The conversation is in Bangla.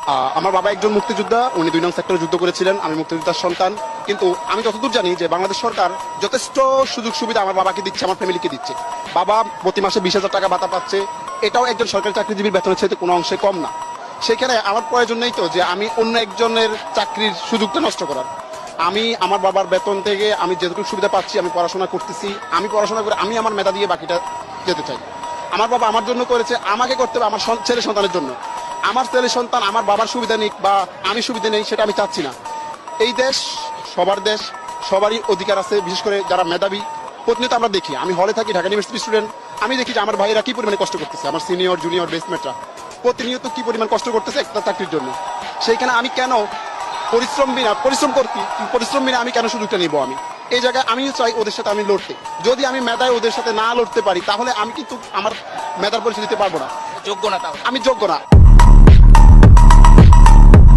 আমার বাবা একজন মুক্তিযোদ্ধা, উনি 2 নং সেক্টরে যুদ্ধ করেছিলেন। আমি মুক্তিযোদ্ধার সন্তান। কিন্তু আমি যতদূর জানি যে বাংলাদেশ সরকার যথেষ্ট সুযোগ সুবিধা আমার বাবাকে দিচ্ছে, আমার ফ্যামিলিকে দিচ্ছে। বাবা প্রতি মাসে 20,000 টাকা ভাতা পাচ্ছে। এটাও একজন সরকারি চাকরিজীবীর বেতনের চাইতে কোনো অংশে কম না। সেখানে আমার প্রয়োজন নেই তো যে আমি অন্য একজনের চাকরির সুযোগটা নষ্ট করার। আমি আমার বাবার বেতন থেকে আমি যেটুকু সুবিধা পাচ্ছি, আমি পড়াশোনা করতেছি। আমি পড়াশোনা করে আমি আমার মেধা দিয়ে বাকিটা যেতে চাই। আমার বাবা আমার জন্য করেছে, আমাকে করতে হবে আমার ছেলে সন্তানের জন্য। আমার ছেলে সন্তান আমার বাবার সুবিধা নিক বা আমি সুবিধা নেই, সেটা আমি চাচ্ছি না। এই দেশ সবার দেশ, সবারই অধিকার আছে। বিশেষ করে যারা মেধাবী, প্রতিনিয়ত আমরা দেখি, আমি হলে থাকি, ঢাকা ইউনিভার্সিটি স্টুডেন্ট, আমি দেখি যে আমার ভাইয়েরা কি পরিমাণে কষ্ট করতেছে, আমার সিনিয়র জুনিয়র বেসমেটরা প্রতিনিয়ত কি পরিমাণ কষ্ট করতেছে একটা চাকরির জন্য। সেইখানে আমি কেন পরিশ্রম বিনা আমি কেন সুযোগটা নিব? আমি এই জায়গায় আমিও চাই ওদের সাথে আমি লড়তে। যদি আমি মেধায় ওদের সাথে না লড়তে পারি, তাহলে আমি কিন্তু আমার মেধার পরিচয় দিতে পারবো না। যোগ্য না, তাহলে আমি যোগ্য না।